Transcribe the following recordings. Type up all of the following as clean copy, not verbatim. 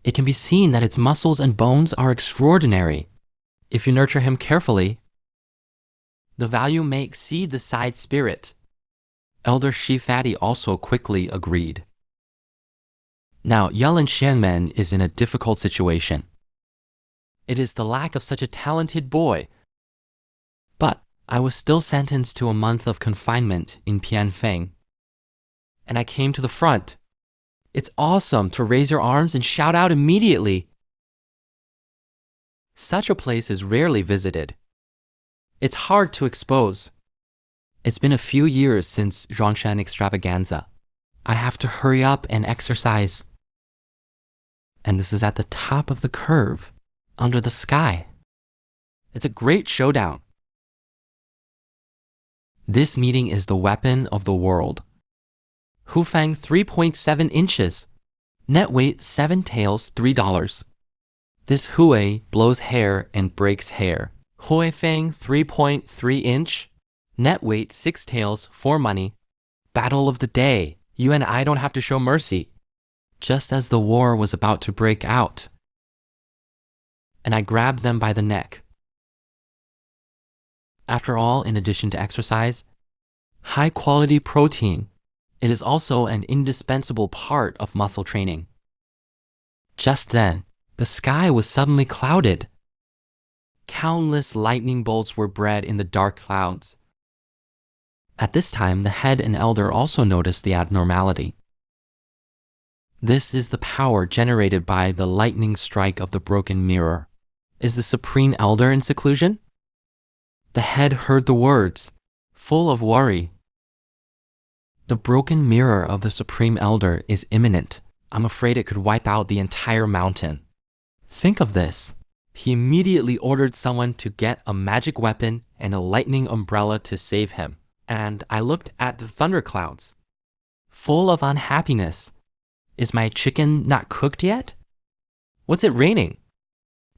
It can be seen that its muscles and bones are extraordinary. If you nurture him carefully, the value may exceed the side spirit. Elder Shi Fatty also quickly agreed. Now, Yellen Xianmen is in a difficult situation. It is the lack of such a talented boy. But I was still sentenced to a month of confinement in Pianfeng. And I came to the front. It's awesome to raise your arms and shout out immediately. Such a place is rarely visited. It's hard to expose. It's been a few years since Zhongshan extravaganza. I have to hurry up and exercise. And this is at the top of the curve, under the sky. It's a great showdown. This meeting is the weapon of the world. Hufang 3.7 inches. Net weight 7 taels, $3. This Hui blows hair and breaks hair. Hui Feng 3.3 inch. Net weight 6 taels, 4 money. Battle of the day. You and I don't have to show mercy. Just as the war was about to break out. And I grabbed them by the neck. After all, in addition to exercise, high-quality protein, it is also an indispensable part of muscle training. Just then, the sky was suddenly clouded. Countless lightning bolts were bred in the dark clouds. At this time, the head and elder also noticed the abnormality. This is the power generated by the lightning strike of the broken mirror. Is the Supreme Elder in seclusion? The head heard the words, full of worry. The broken mirror of the Supreme Elder is imminent. I'm afraid it could wipe out the entire mountain. Think of this. He immediately ordered someone to get a magic weapon and a lightning umbrella to save him. And I looked at the thunderclouds, full of unhappiness. Is my chicken not cooked yet? What's it raining?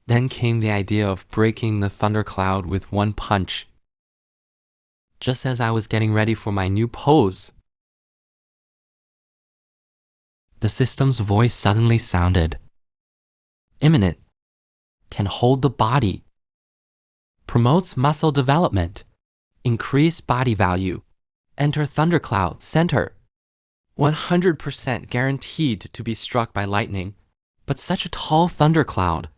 Then came the idea of breaking the thundercloud with one punch. Just as I was getting ready for my new pose, the system's voice suddenly sounded. Imminent. Can hold the body. Promotes muscle development. Increase body value. Enter thundercloud center. 100% guaranteed to be struck by lightning. But such a tall thundercloud.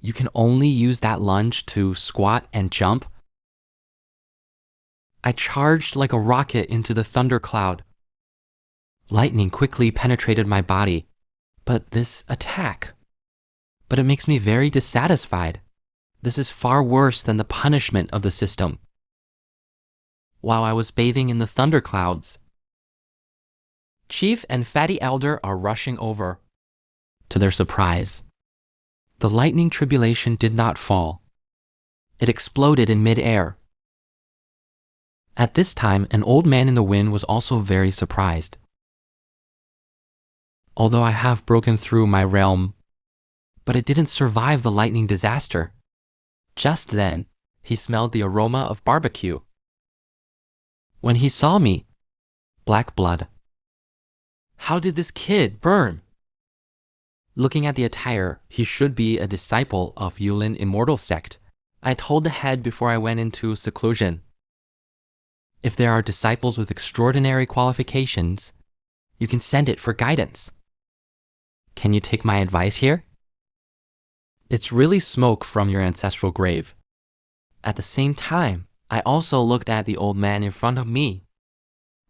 You can only use that lunge to squat and jump. I charged like a rocket into the thundercloud. Lightning quickly penetrated my body. But this attack. But it makes me very dissatisfied. This is far worse than the punishment of the system. While I was bathing in the thunderclouds, Chief and Fatty Elder are rushing over. To their surprise, the lightning tribulation did not fall. It exploded in mid-air. At this time, an old man in the wind was also very surprised. Although I have broken through my realm, but it didn't survive the lightning disaster. Just then, he smelled the aroma of barbecue. When he saw me, black blood. How did this kid burn? Looking at the attire, he should be a disciple of Yulin Immortal Sect. I told the head before I went into seclusion. If there are disciples with extraordinary qualifications, you can send it for guidance. Can you take my advice here? It's really smoke from your ancestral grave. At the same time, I also looked at the old man in front of me.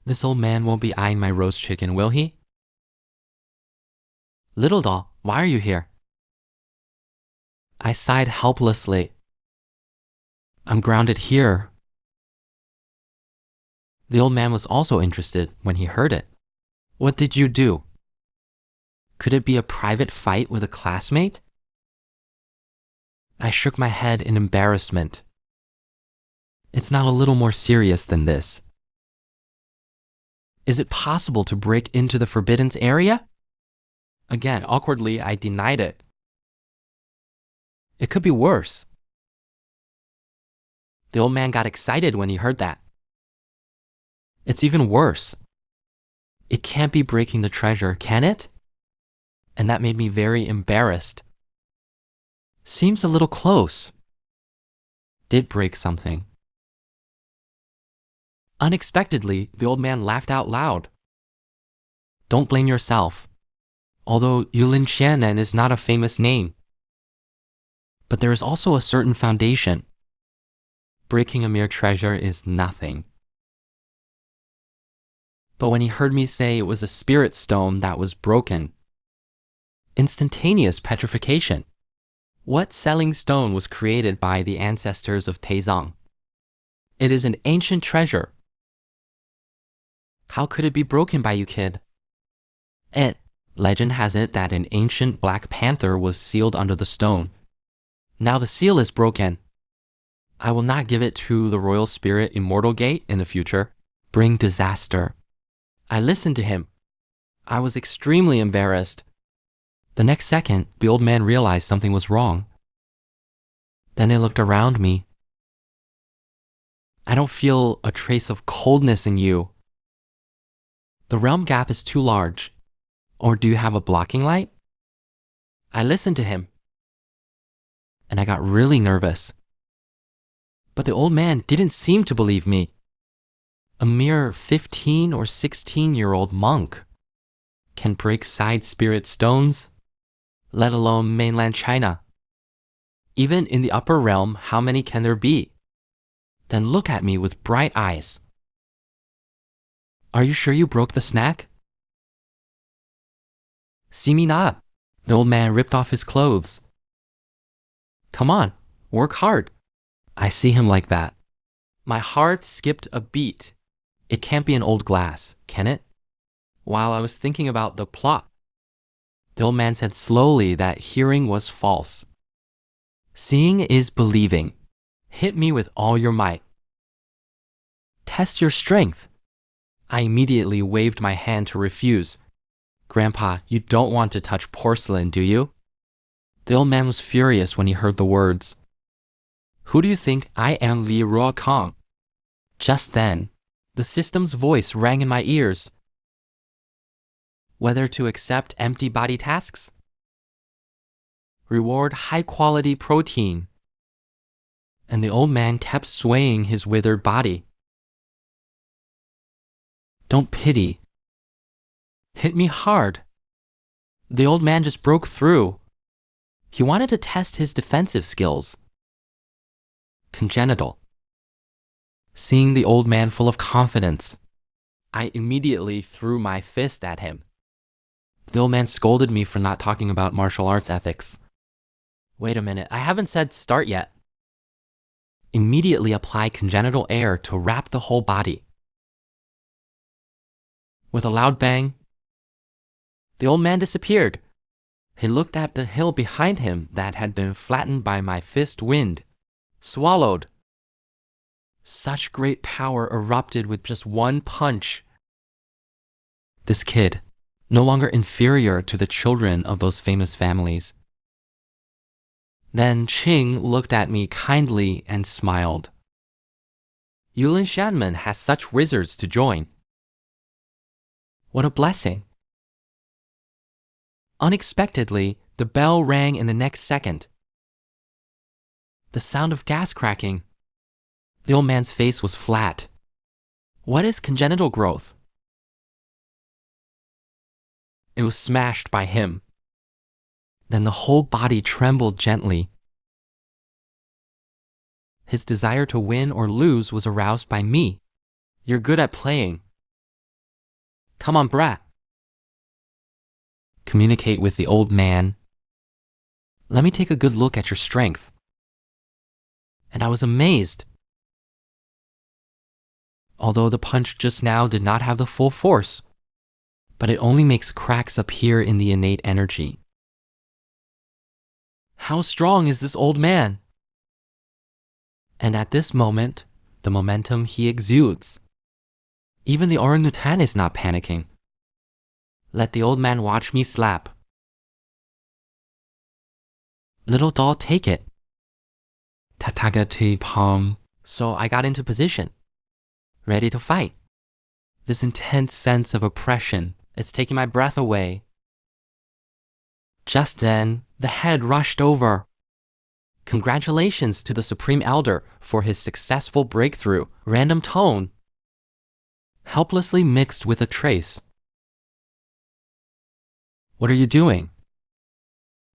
This old man won't be eyeing my roast chicken, will he? Little doll, why are you here? I sighed helplessly. I'm grounded here. The old man was also interested when he heard it. What did you do? Could it be a private fight with a classmate? I shook my head in embarrassment. It's not a little more serious than this. Is it possible to break into the Forbidden's area? Again, awkwardly, I denied it. It could be worse. The old man got excited when he heard that. It's even worse. It can't be breaking the treasure, can it? and that made me very embarrassed. Seems a little close. Did break something. Unexpectedly, the old man laughed out loud. Don't blame yourself. Although Yulin Xianen is not a famous name. But there is also a certain foundation. Breaking a mere treasure is nothing. But when he heard me say it was a spirit stone that was broken, instantaneous petrification. What selling stone was created by the ancestors of Taizong? It is an ancient treasure. How could it be broken by you, kid? Legend has it that an ancient black panther was sealed under the stone. Now the seal is broken. I will not give it to the royal spirit Immortal Gate in the future. Bring disaster. I listened to him. I was extremely embarrassed. The next second, the old man realized something was wrong. Then he looked around me. I don't feel a trace of coldness in you. The realm gap is too large. Or do you have a blocking light? I listened to him. And I got really nervous. But the old man didn't seem to believe me. A mere 15 or 16-year-old monk can break side spirit stones, let alone mainland China. Even in the upper realm, how many can there be? Then look at me with bright eyes. Are you sure you broke the snack? See me not. The old man ripped off his clothes. Come on, work hard. I see him like that. My heart skipped a beat. It can't be an old glass, can it? While I was thinking about the plot, the old man said slowly that hearing was false. Seeing is believing. Hit me with all your might. Test your strength. I immediately waved my hand to refuse. Grandpa, you don't want to touch porcelain, do you? The old man was furious when he heard the words. Who do you think I am, Li Ruokong? Just then, the system's voice rang in my ears. Whether to accept empty body tasks? Reward high-quality protein. And the old man kept swaying his withered body. Don't pity. Hit me hard. The old man just broke through. He wanted to test his defensive skills. Congenital. Seeing the old man full of confidence, I immediately threw my fist at him. The old man scolded me for not talking about martial arts ethics. Wait a minute, I haven't said start yet. Immediately apply congenital air to wrap the whole body. With a loud bang, the old man disappeared. He looked at the hill behind him that had been flattened by my fist wind. Swallowed. Such great power erupted with just one punch. This kid, no longer inferior to the children of those famous families. Then Qing looked at me kindly and smiled. Yulin Shanmen has such wizards to join. What a blessing. Unexpectedly, the bell rang in the next second. The sound of gas cracking. The old man's face was flat. What is congenital growth? It was smashed by him. Then the whole body trembled gently. His desire to win or lose was aroused by me. You're good at playing. Come on, brat. Communicate with the old man. Let me take a good look at your strength. And I was amazed. Although the punch just now did not have the full force, but it only makes cracks appear in the innate energy. How strong is this old man? And at this moment, the momentum he exudes. Even the orangutan is not panicking. Let the old man watch me slap. Little doll, take it. Tatagati palm. So I got into position, ready to fight. This intense sense of oppression is taking my breath away. Just then, the head rushed over. Congratulations to the Supreme Elder for his successful breakthrough. Random tone, helplessly mixed with a trace. What are you doing?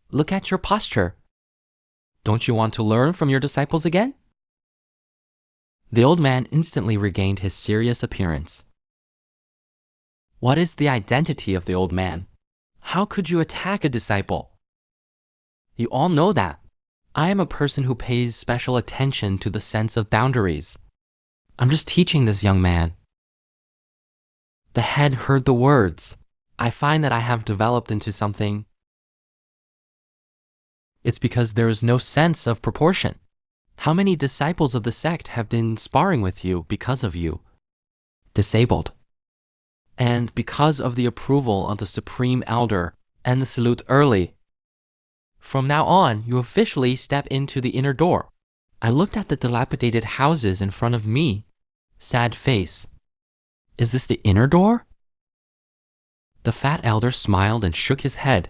Look at your posture. Don't you want to learn from your disciples again? The old man instantly regained his serious appearance. What is the identity of the old man? How could you attack a disciple? You all know that. I am a person who pays special attention to the sense of boundaries. I'm just teaching this young man. The head heard the words. I find that I have developed into something. It's because there is no sense of proportion. How many disciples of the sect have been sparring with you because of you? Disabled. And because of the approval of the Supreme Elder and the salute early. From now on, you officially step into the inner door. I looked at the dilapidated houses in front of me. Sad face. Is this the inner door? The fat elder smiled and shook his head,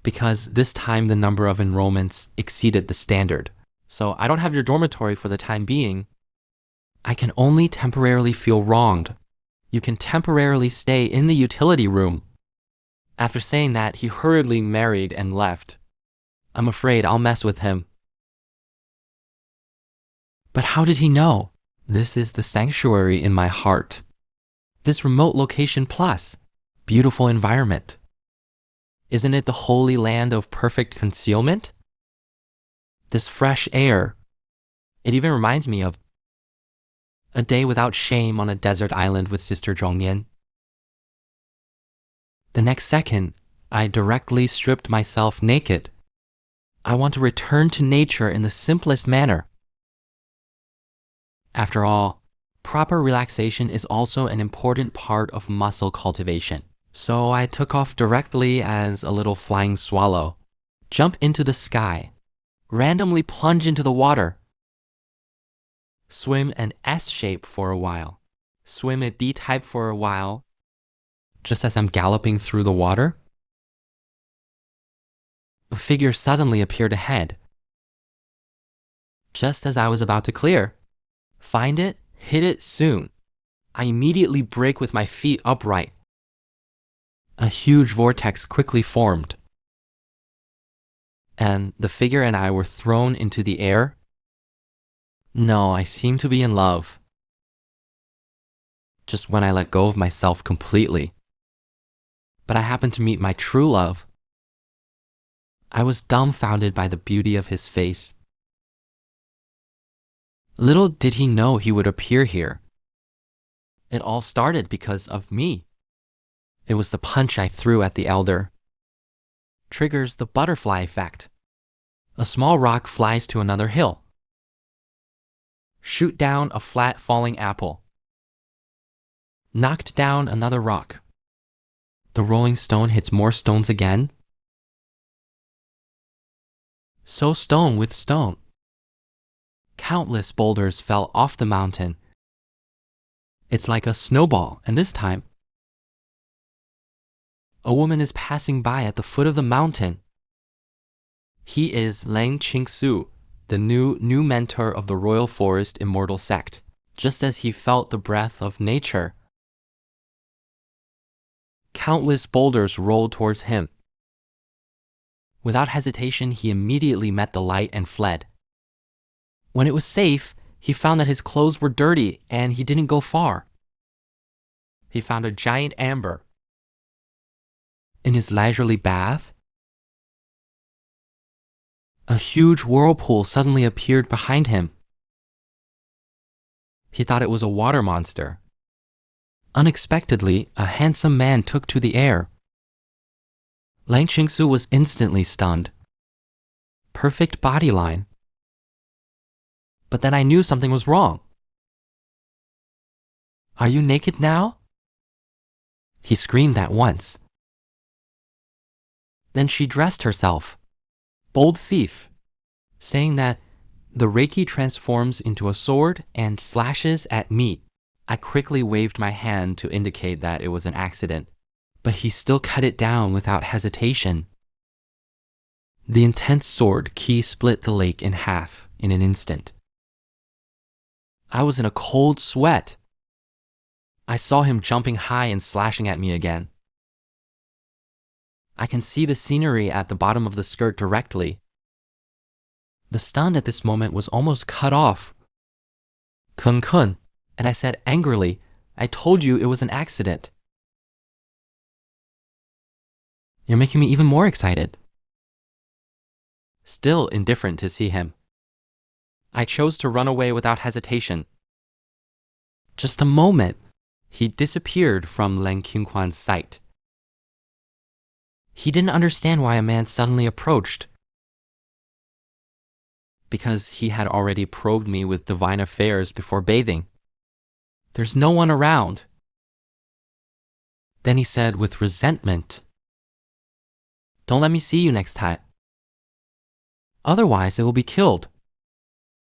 because this time the number of enrollments exceeded the standard. So I don't have your dormitory for the time being. I can only temporarily feel wronged. You can temporarily stay in the utility room. After saying that, he hurriedly married and left. I'm afraid I'll mess with him. But how did he know? This is the sanctuary in my heart. This remote location plus beautiful environment. Isn't it the holy land of perfect concealment? This fresh air. It even reminds me of a day without shame on a desert island with Sister Zhongyan. The next second, I directly stripped myself naked. I want to return to nature in the simplest manner. After all, proper relaxation is also an important part of muscle cultivation. So I took off directly as a little flying swallow, jump into the sky, randomly plunge into the water, swim an S shape for a while, swim a D type for a while, just as I'm galloping through the water. A figure suddenly appeared ahead. Just as I was about to clear, find it, hit it soon. I immediately brake with my feet upright. A huge vortex quickly formed, and the figure and I were thrown into the air. No, I seem to be in love. Just when I let go of myself completely. But I happened to meet my true love. I was dumbfounded by the beauty of his face. Little did he know he would appear here. It all started because of me. It was the punch I threw at the elder. Triggers the butterfly effect. A small rock flies to another hill. Shoot down a flat falling apple. Knocked down another rock. The rolling stone hits more stones again. So stone with stone. Countless boulders fell off the mountain. It's like a snowball, and this time, a woman is passing by at the foot of the mountain. He is Lang Qingsu, the new mentor of the Royal Forest Immortal Sect, just as he felt the breath of nature. Countless boulders rolled towards him. Without hesitation, he immediately met the light and fled. When it was safe, he found that his clothes were dirty and he didn't go far. He found a giant amber. In his leisurely bath, a huge whirlpool suddenly appeared behind him. He thought it was a water monster. Unexpectedly, a handsome man took to the air. Lang Qingsu was instantly stunned. Perfect body line. But then I knew something was wrong. Are you naked now? He screamed at once. Then she dressed herself, bold thief, saying that the Reiki transforms into a sword and slashes at me. I quickly waved my hand to indicate that it was an accident, but he still cut it down without hesitation. The intense sword Qi split the lake in half in an instant. I was in a cold sweat. I saw him jumping high and slashing at me again. I can see the scenery at the bottom of the skirt directly. The stun at this moment was almost cut off. Kun kun, and I said angrily, I told you it was an accident. You're making me even more excited. Still indifferent to see him. I chose to run away without hesitation. Just a moment, he disappeared from Leng Qingquan's sight. He didn't understand why a man suddenly approached. Because he had already probed me with divine affairs before bathing. There's no one around. Then he said with resentment, Don't let me see you next time. Otherwise, it will be killed.